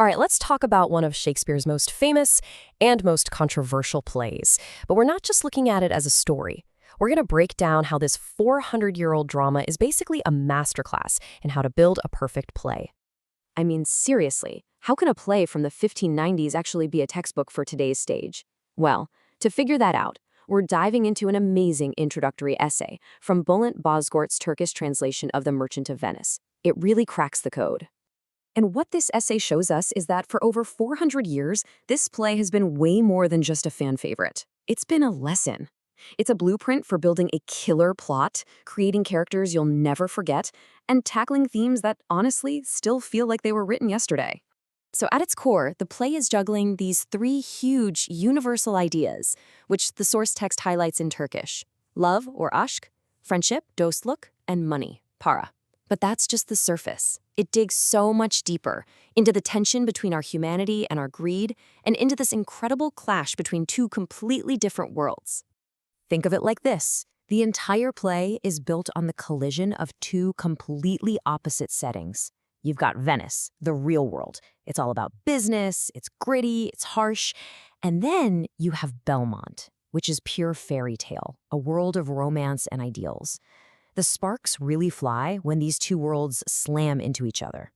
All right, let's talk about one of Shakespeare's most famous and most controversial plays. But we're not just looking at it as a story. We're going to break down how this 400-year-old drama is basically a masterclass in how to build a perfect play. I mean, seriously, how can a play from the 1590s actually be a textbook for today's stage? Well, to figure that out, we're diving into an amazing introductory essay from Bülent Bozkurt's Turkish translation of The Merchant of Venice. It really cracks the code. And what this essay shows us is that for over 400 years, this play has been way more than just a fan favorite. It's been a lesson. It's a blueprint for building a killer plot, creating characters you'll never forget, and tackling themes that honestly still feel like they were written yesterday. So at its core, the play is juggling these three huge universal ideas, which the source text highlights in Turkish: love, or aşk, friendship, dostluk, and money, para. But that's just the surface. It digs so much deeper into the tension between our humanity and our greed, and into this incredible clash between two completely different worlds. Think of it like this. The entire play is built on the collision of two completely opposite settings. You've got Venice, the real world. It's all about business, it's gritty, it's harsh. And then you have Belmont, which is pure fairy tale, a world of romance and ideals. The sparks really fly when these two worlds slam into each other.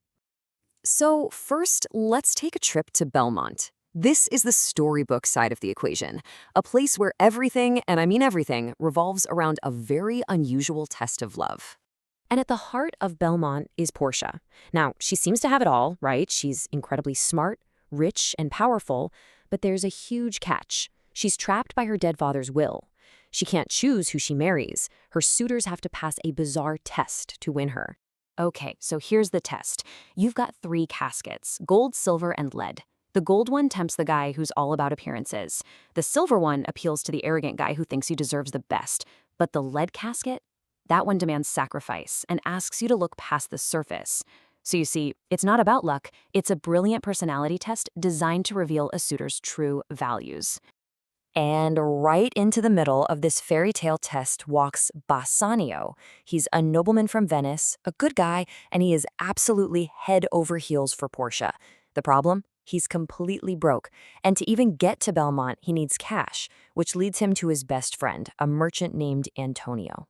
So first, let's take a trip to Belmont. This is the storybook side of the equation, a place where everything, and I mean everything, revolves around a very unusual test of love. And at the heart of Belmont is Portia. Now, she seems to have it all, right? She's incredibly smart, rich, and powerful, but there's a huge catch. She's trapped by her dead father's will. She can't choose who she marries. Her suitors have to pass a bizarre test to win her. Okay, so here's the test. You've got 3 caskets: gold, silver, and lead. The gold one tempts the guy who's all about appearances. The silver one appeals to the arrogant guy who thinks he deserves the best. But the lead casket? That one demands sacrifice and asks you to look past the surface. So you see, it's not about luck. It's a brilliant personality test designed to reveal a suitor's true values. And right into the middle of this fairy tale test walks Bassanio. He's a nobleman from Venice, a good guy, and he is absolutely head over heels for Portia. The problem? He's completely broke, and to even get to Belmont, he needs cash, which leads him to his best friend, a merchant named Antonio.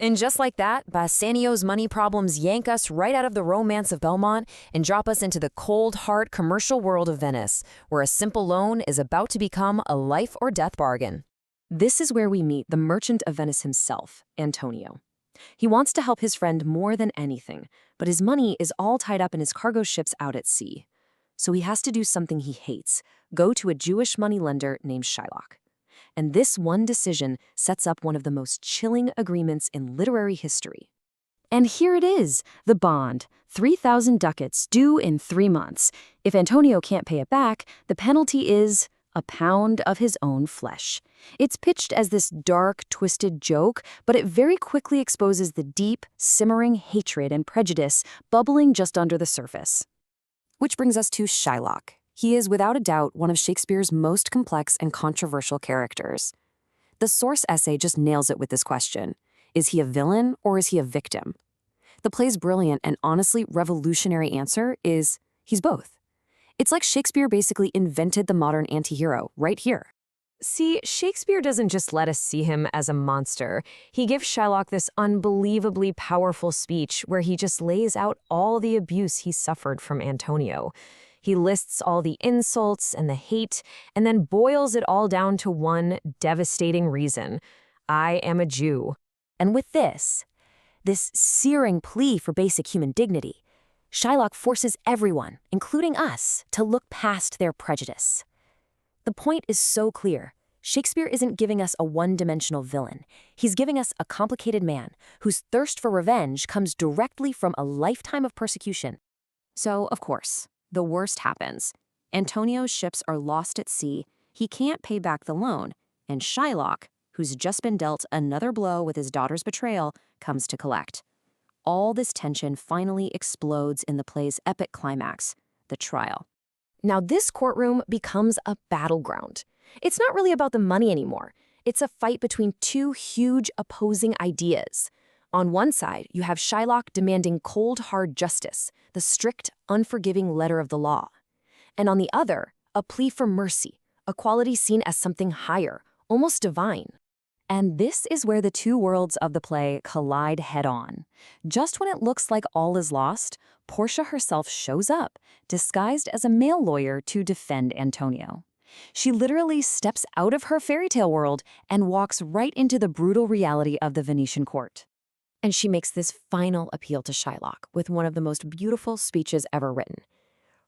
And just like that, Bassanio's money problems yank us right out of the romance of Belmont and drop us into the cold, hard commercial world of Venice, where a simple loan is about to become a life-or-death bargain. This is where we meet the merchant of Venice himself, Antonio. He wants to help his friend more than anything, but his money is all tied up in his cargo ships out at sea. So he has to do something he hates: go to a Jewish moneylender named Shylock. And this one decision sets up one of the most chilling agreements in literary history. And here it is, the bond, 3,000 ducats due in 3 months. If Antonio can't pay it back, the penalty is a pound of his own flesh. It's pitched as this dark, twisted joke, but it very quickly exposes the deep, simmering hatred and prejudice bubbling just under the surface. Which brings us to Shylock. He is without a doubt one of Shakespeare's most complex and controversial characters. The source essay just nails it with this question: is he a villain or is he a victim? The play's brilliant and honestly revolutionary answer is he's both. It's like Shakespeare basically invented the modern anti-hero right here. See, Shakespeare doesn't just let us see him as a monster. He gives Shylock this unbelievably powerful speech where he just lays out all the abuse he suffered from Antonio. He lists all the insults and the hate, and then boils it all down to one devastating reason: I am a Jew. And with this searing plea for basic human dignity, Shylock forces everyone, including us, to look past their prejudice. The point is so clear. Shakespeare isn't giving us a one-dimensional villain. He's giving us a complicated man whose thirst for revenge comes directly from a lifetime of persecution. So, of course, the worst happens. Antonio's ships are lost at sea, he can't pay back the loan, and Shylock, who's just been dealt another blow with his daughter's betrayal, comes to collect. All this tension finally explodes in the play's epic climax, the trial. Now this courtroom becomes a battleground. It's not really about the money anymore. It's a fight between two huge opposing ideas. On one side, you have Shylock demanding cold, hard justice, the strict, unforgiving letter of the law. and on the other, a plea for mercy, a quality seen as something higher, almost divine. And this is where the two worlds of the play collide head-on. Just when it looks like all is lost, Portia herself shows up, disguised as a male lawyer to defend Antonio. She literally steps out of her fairy tale world and walks right into the brutal reality of the Venetian court. And she makes this final appeal to Shylock with one of the most beautiful speeches ever written.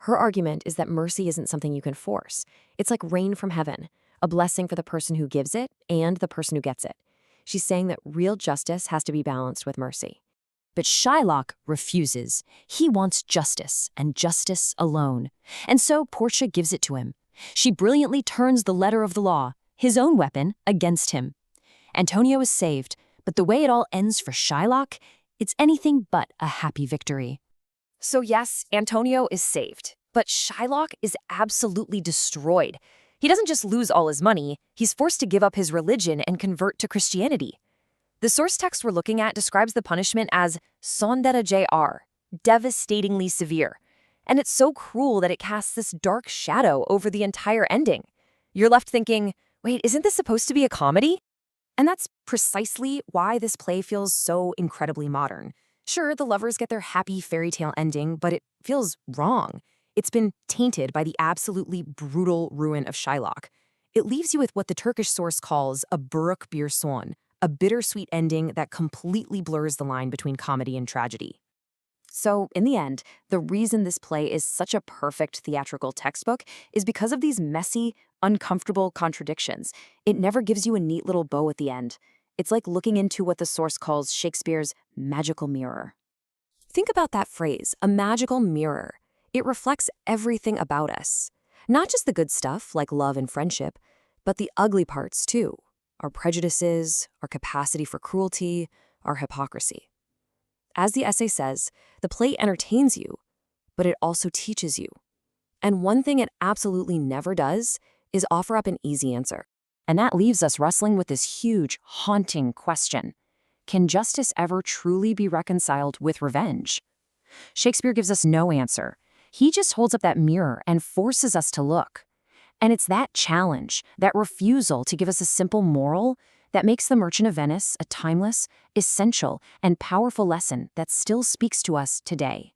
Her argument is that mercy isn't something you can force. It's like rain from heaven, a blessing for the person who gives it and the person who gets it. She's saying that real justice has to be balanced with mercy. But Shylock refuses. He wants justice, and justice alone. And so Portia gives it to him. She brilliantly turns the letter of the law, his own weapon, against him. Antonio is saved, but the way it all ends for Shylock, it's anything but a happy victory. So yes, Antonio is saved, but Shylock is absolutely destroyed. He doesn't just lose all his money, he's forced to give up his religion and convert to Christianity. The source text we're looking at describes the punishment as sondera jr, devastatingly severe. And it's so cruel that it casts this dark shadow over the entire ending. You're left thinking, wait, isn't this supposed to be a comedy? And that's precisely why this play feels so incredibly modern. Sure, the lovers get their happy fairy tale ending, but it feels wrong. It's been tainted by the absolutely brutal ruin of Shylock. It leaves you with what the Turkish source calls a buruk bir son, a bittersweet ending that completely blurs the line between comedy and tragedy. So, in the end, the reason this play is such a perfect theatrical textbook is because of these messy, uncomfortable contradictions. It never gives you a neat little bow at the end. It's like looking into what the source calls Shakespeare's magical mirror. Think about that phrase, a magical mirror. It reflects everything about us. Not just the good stuff, like love and friendship, but the ugly parts, too. Our prejudices, our capacity for cruelty, our hypocrisy. As the essay says, the play entertains you, but it also teaches you. And one thing it absolutely never does is offer up an easy answer. And that leaves us wrestling with this huge, haunting question. Can justice ever truly be reconciled with revenge? Shakespeare gives us no answer. He just holds up that mirror and forces us to look. And it's that challenge, that refusal to give us a simple moral, that makes The Merchant of Venice a timeless, essential, and powerful lesson that still speaks to us today.